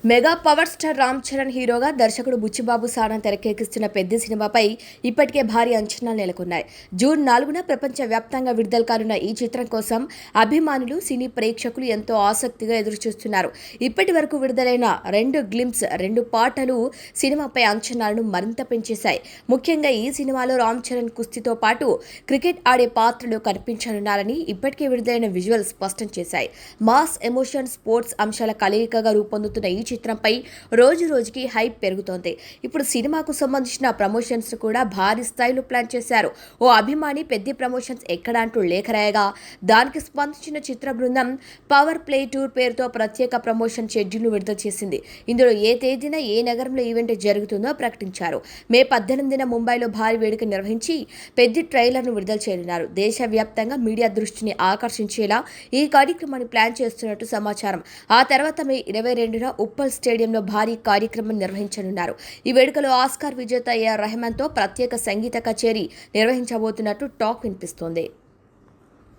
Mega power star Ram Charan హీరోగా దర్శకుడు బుచ్చిబాబు సానా తెరకెక్కిస్తున్న పెద్ద సినిమాపై ఇప్పటికే భారీ అంచనాలు నెలకొన్నాయి. జూన్ 4న ప్రపంచ వ్యాప్తంగా విడుదల కానున్న ఈ చిత్రం కోసం అభిమానులు, సినీ ప్రేక్షకులు ఎంతో ఆసక్తిగా ఎదురుచూస్తున్నారు. ఇప్పటి వరకు విడుదలైన 2 గ్లింప్స్, 2 పాటలు సినిమాపై అంచనాలను మరింత పెంచేశాయి. ముఖ్యంగా ఈ సినిమాలో రామ్ చరణ్ కుస్తీతో పాటు క్రికెట్ ఆడే పాత్రలో కనిపించనున్నారని ఇప్పటికే విడుదలైన విజువల్స్ స్పష్టం చేశాయి. మాస్, ఎమోషన్, స్పోర్ట్స్ అంశాల కలయికగా రూపొందుతున్న ఈ చిత్రంపై రోజు రోజుకి హైప్ పెరుగుతోంది. ఇప్పుడు సినిమాకు సంబంధించిన ప్రమోషన్స్ కూడా భారీ స్థాయిలో ప్లాన్ చేశారు. ఓ అభిమాని పెద్ద ప్రమోషన్స్ ఎక్కడ అంటూ లేఖ రాయగా దానికి స్పందించిన చిత్ర బృందం పవర్ ప్లే టూర్ పేరుతో ప్రత్యేక ప్రమోషన్ షెడ్యూల్ను విడుదల చేసింది. ఇందులో ఏ తేదీన ఏ నగరంలో ఈవెంట్ జరుగుతుందో ప్రకటించారు. మే 18న ముంబైలో భారీ వేడుక నిర్వహించి పెద్ద ట్రైలర్ను విడుదల చేయనున్నారు. దేశవ్యాప్తంగా మీడియా దృష్టిని ఆకర్షించేలా ఈ కార్యక్రమాన్ని ప్లాన్ చేస్తున్నట్టు సమాచారం. ఆ తర్వాత మే 22న ఉప్పల్ స్టేడియంలో భారీ కార్యక్రమం నిర్వహించనున్నారు. ఈ వేడుకలో ఆస్కార్ విజేత ఏఆర్ రెహమాన్తో ప్రత్యేక సంగీత కచేరీ నిర్వహించబోతున్నట్టు టాక్ వినిపిస్తోంది.